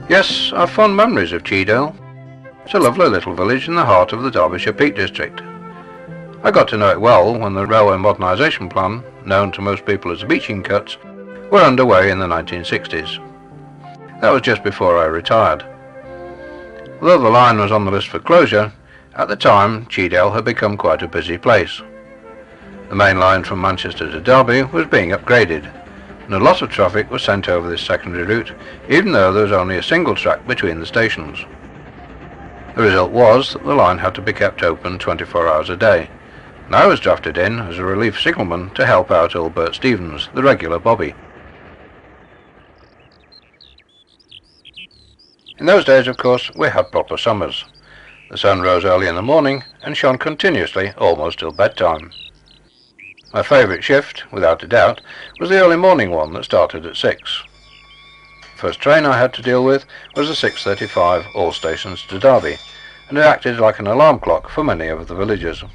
Yes, I've fond memories of Cheedale. It's a lovely little village in the heart of the Derbyshire Peak District. I got to know it well when the railway modernisation plan, known to most people as the Beeching Cuts, were underway in the 1960s. That was just before I retired. Although the line was on the list for closure, at the time Cheedale had become quite a busy place. The main line from Manchester to Derby was being upgraded, and a lot of traffic was sent over this secondary route, even though there was only a single track between the stations. The result was that the line had to be kept open 24 hours a day, and I was drafted in as a relief signalman to help out old Bert Stevens, the regular bobby. In those days, of course, we had proper summers. The sun rose early in the morning and shone continuously almost till bedtime. My favourite shift, without a doubt, was the early morning one that started at 6. The first train I had to deal with was the 6:35 all stations to Derby, and it acted like an alarm clock for many of the villagers.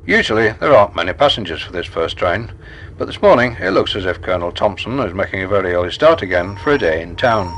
Usually there aren't many passengers for this first train, but this morning it looks as if Colonel Thompson is making a very early start again for a day in town.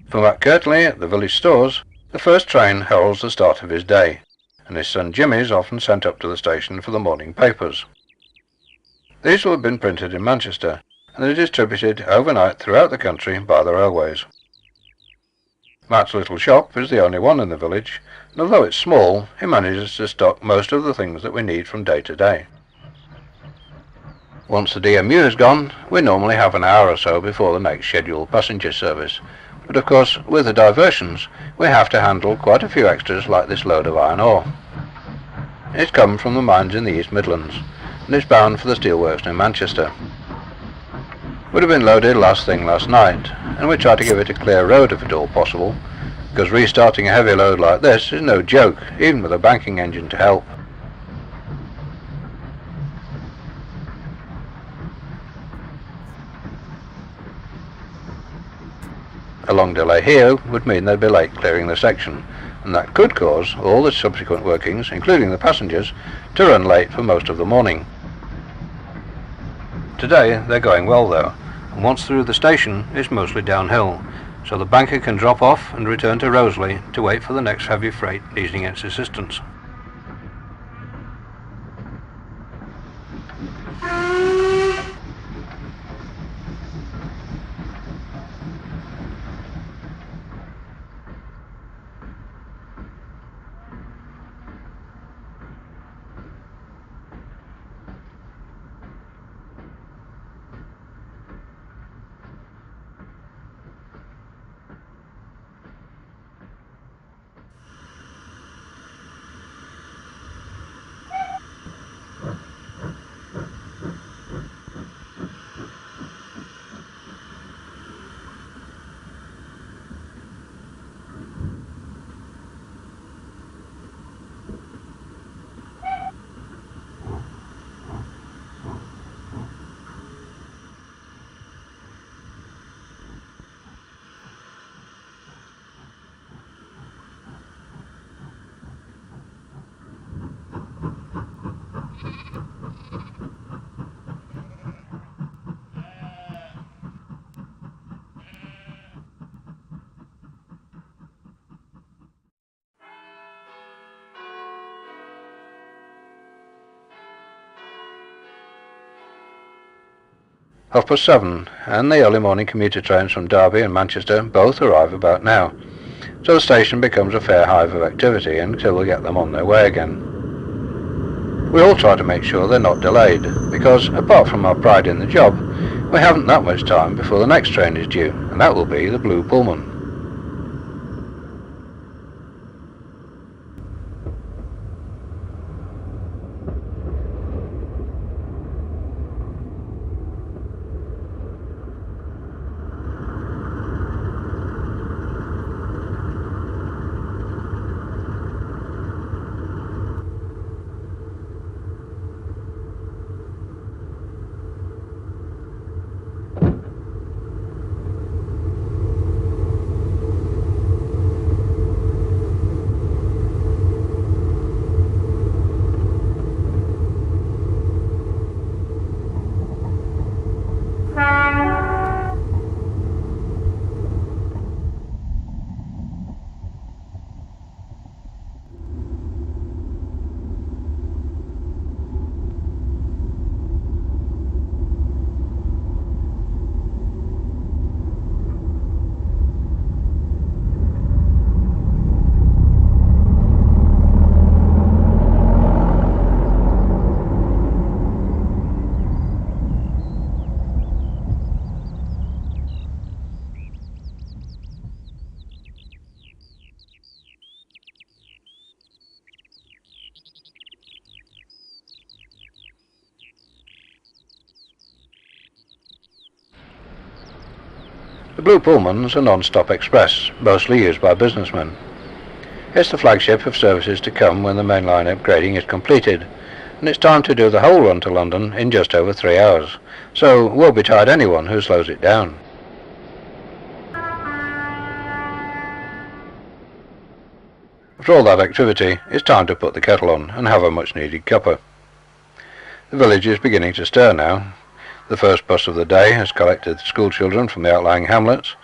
For Matt Kirtley at the village stores, the first train heralds the start of his day, and his son Jimmy is often sent up to the station for the morning papers. These will have been printed in Manchester, and are distributed overnight throughout the country by the railways. Matt's little shop is the only one in the village, and although it's small, he manages to stock most of the things that we need from day to day. Once the DMU is gone, we normally have an hour or so before the next scheduled passenger service, but of course, with the diversions, we have to handle quite a few extras like this load of iron ore. It's come from the mines in the East Midlands, and it's bound for the steelworks near Manchester. It would have been loaded last thing last night, and we try to give it a clear road if at all possible, because restarting a heavy load like this is no joke, even with a banking engine to help. A long delay here would mean they'd be late clearing the section, and that could cause all the subsequent workings, including the passengers, to run late for most of the morning. Today they're going well though, and once through the station it's mostly downhill, so the banker can drop off and return to Roseley to wait for the next heavy freight needing its assistance. "7:30, and the early morning commuter trains from Derby and Manchester both arrive about now, so the station becomes a fair hive of activity until we get them on their way again. We all try to make sure they're not delayed, because apart from our pride in the job, we haven't that much time before the next train is due, and that will be the Blue Pullman. The Blue Pullman's a non-stop express, mostly used by businessmen. It's the flagship of services to come when the main line upgrading is completed, and it's time to do the whole run to London in just over 3 hours, so woe betide anyone who slows it down. After all that activity, it's time to put the kettle on and have a much-needed cuppa. The village is beginning to stir now. The first bus of the day has collected school children from the outlying hamlets.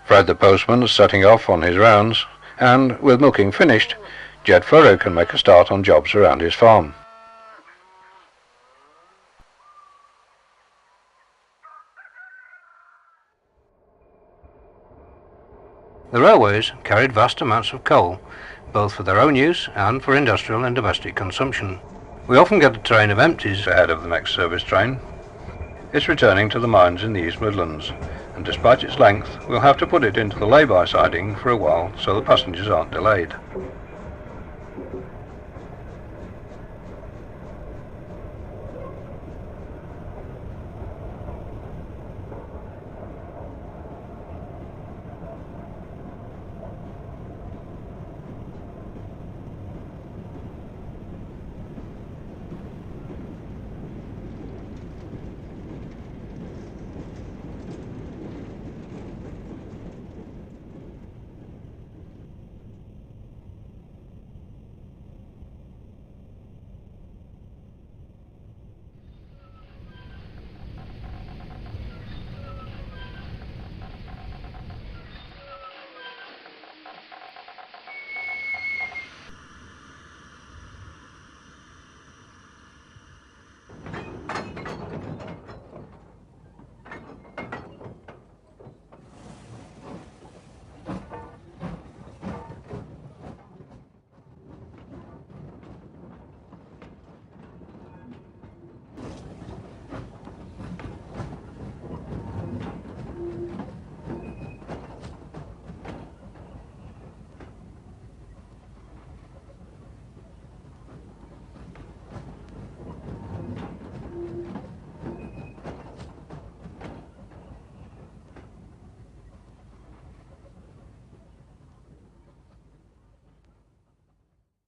Fred the postman is setting off on his rounds, and, with milking finished, Jed Furrow can make a start on jobs around his farm. The railways carried vast amounts of coal, both for their own use and for industrial and domestic consumption. We often get a train of empties ahead of the next service train. It's returning to the mines in the East Midlands, and despite its length, we'll have to put it into the lay-by siding for a while so the passengers aren't delayed.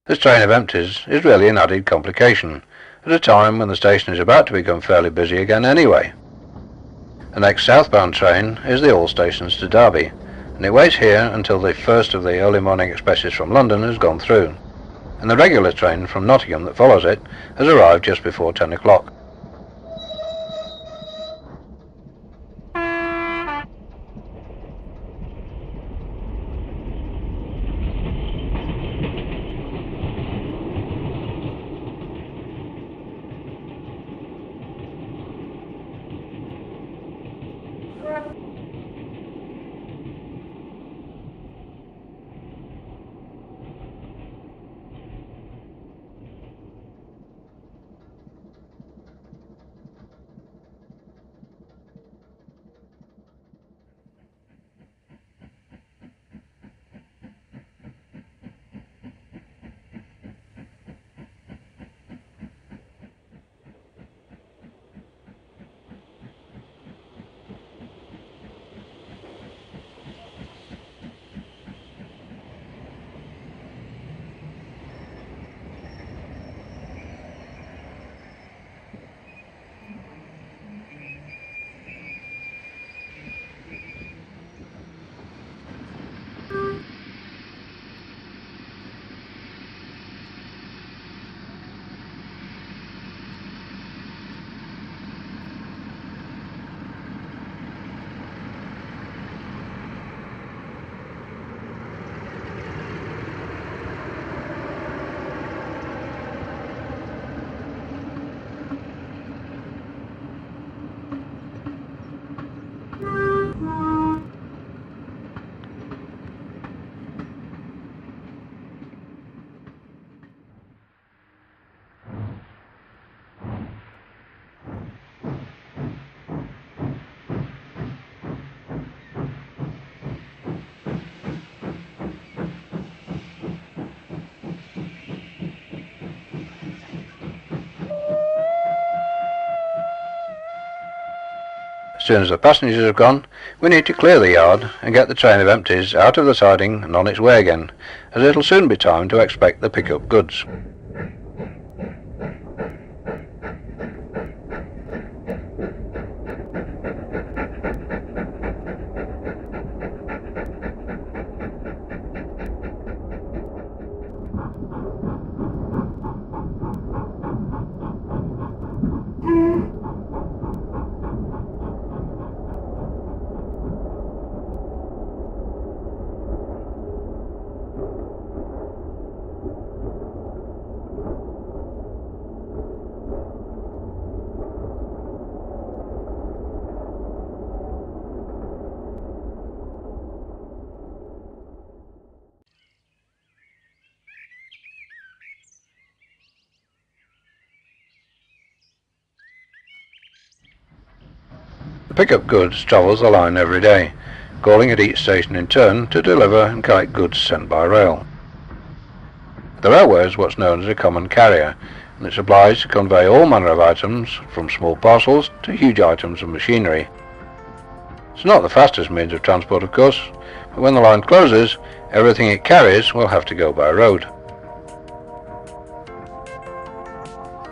This train of empties is really an added complication, at a time when the station is about to become fairly busy again anyway. The next southbound train is the All Stations to Derby, and it waits here until the first of the early morning expresses from London has gone through, and the regular train from Nottingham that follows it has arrived just before 10 o'clock. soon as the passengers have gone, we need to clear the yard and get the train of empties out of the siding and on its way again, as it'll soon be time to expect the pick-up goods. The pick-up goods travels the line every day, calling at each station in turn to deliver and collect goods sent by rail. The railway is what's known as a common carrier, and it's obliged to convey all manner of items, from small parcels to huge items of machinery. It's not the fastest means of transport, of course, but when the line closes, everything it carries will have to go by road.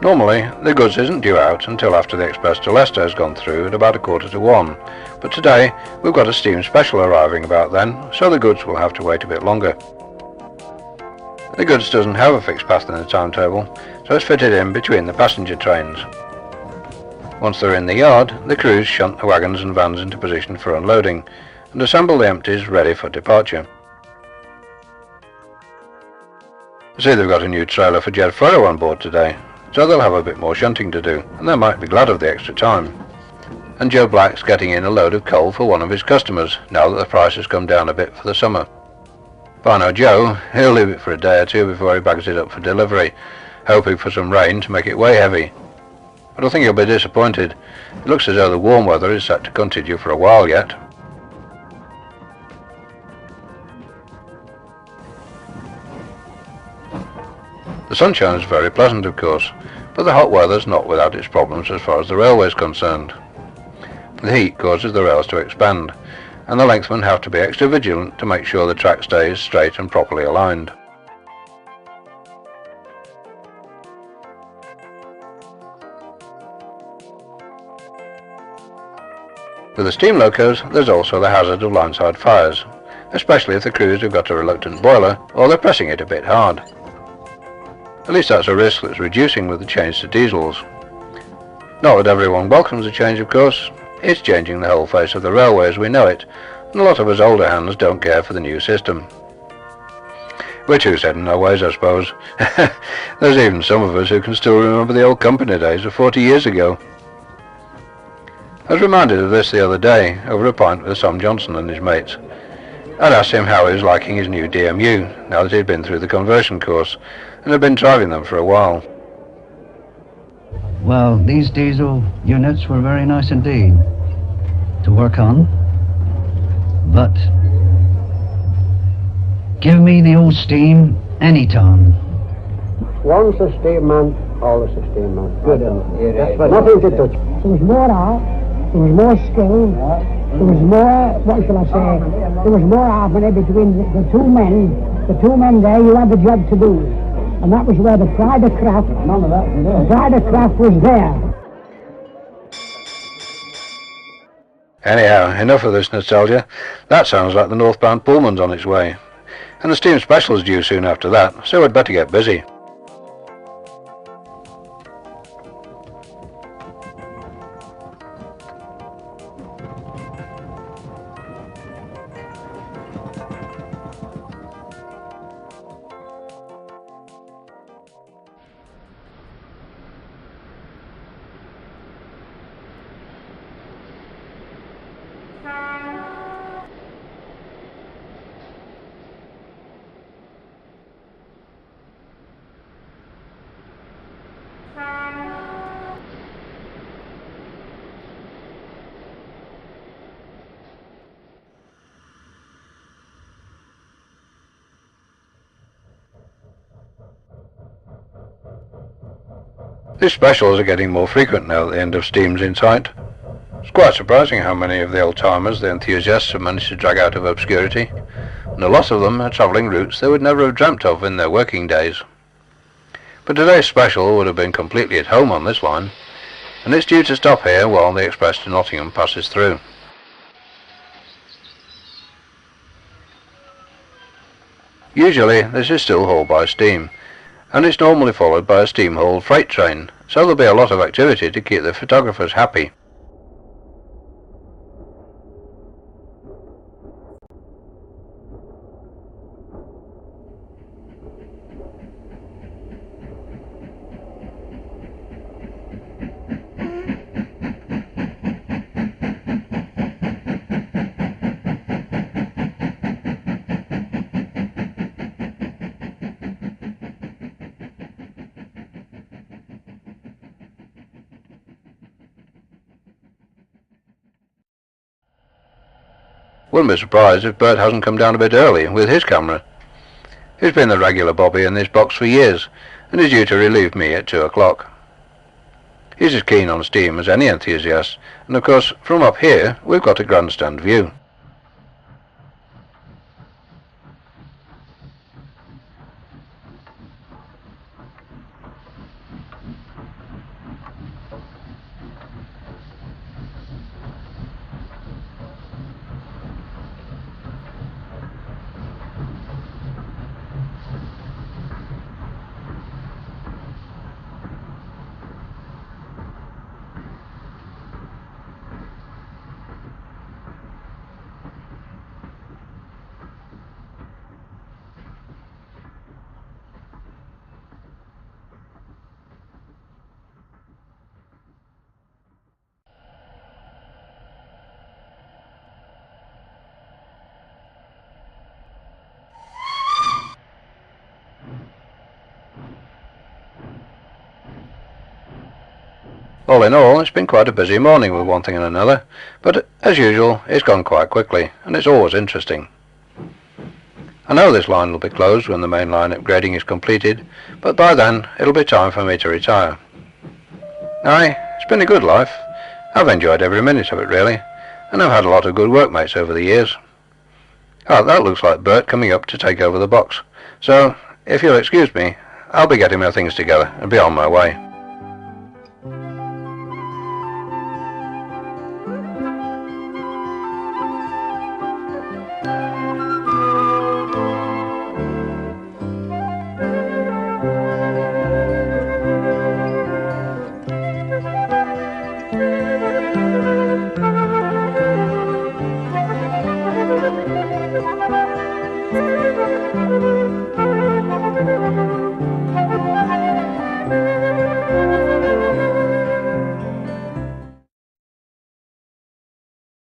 Normally, the goods isn't due out until after the express to Leicester has gone through at about 1:45, but today we've got a steam special arriving about then, so the goods will have to wait a bit longer. The goods doesn't have a fixed path in the timetable, so it's fitted in between the passenger trains. Once they're in the yard, the crews shunt the wagons and vans into position for unloading, and assemble the empties ready for departure. I see they've got a new trailer for Jed Furrow on board today, so they'll have a bit more shunting to do, and they might be glad of the extra time. And Joe Black's getting in a load of coal for one of his customers, now that the price has come down a bit for the summer. By now Joe, he'll leave it for a day or two before he bags it up for delivery, hoping for some rain to make it weigh heavy. But I think he'll be disappointed. It looks as though the warm weather is set to continue for a while yet. The sunshine is very pleasant, of course, but the hot weather's not without its problems as far as the railway is concerned. The heat causes the rails to expand, and the lengthmen have to be extra vigilant to make sure the track stays straight and properly aligned. With the steam locos, there's also the hazard of lineside fires, especially if the crews have got a reluctant boiler or they're pressing it a bit hard. At least that's a risk that's reducing with the change to diesels. Not that everyone welcomes the change, of course. It's changing the whole face of the railway as we know it, and a lot of us older hands don't care for the new system. We're too set in our ways, I suppose. There's even some of us who can still remember the old company days of 40 years ago. I was reminded of this the other day, over a pint with Sam Johnson and his mates. I'd asked him how he was liking his new DMU, now that he'd been through the conversion course, and had been driving them for a while. Well, these diesel units were very nice indeed to work on, but give me the old steam anytime. Once a steam man, always a steam man. Good, nothing to touch. There was more art, there was more skill, there was more, what shall I say, there was more harmony between the two men there who had the job to do. And that was where the pride of craft, the pride of craft was there. Anyhow, enough of this nostalgia. That sounds like the northbound Pullman's on its way. And the steam special's due soon after that, so we'd better get busy. These specials are getting more frequent now that the end of steam's in sight. It's quite surprising how many of the old-timers the enthusiasts have managed to drag out of obscurity, and a lot of them are travelling routes they would never have dreamt of in their working days. But today's special would have been completely at home on this line, and it's due to stop here while the express to Nottingham passes through. Usually this is still hauled by steam, and it's normally followed by a steam-hauled freight train, so there'll be a lot of activity to keep the photographers happy. Wouldn't be surprised if Bert hasn't come down a bit early with his camera. He's been the regular bobby in this box for years, and is due to relieve me at 2 o'clock. He's as keen on steam as any enthusiast, and of course from up here we've got a grandstand view. All in all, it's been quite a busy morning with one thing and another, but as usual, it's gone quite quickly, and it's always interesting. I know this line will be closed when the main line upgrading is completed, but by then it'll be time for me to retire. Aye, it's been a good life. I've enjoyed every minute of it really, and I've had a lot of good workmates over the years. Oh, that looks like Bert coming up to take over the box, so if you'll excuse me, I'll be getting my things together and be on my way.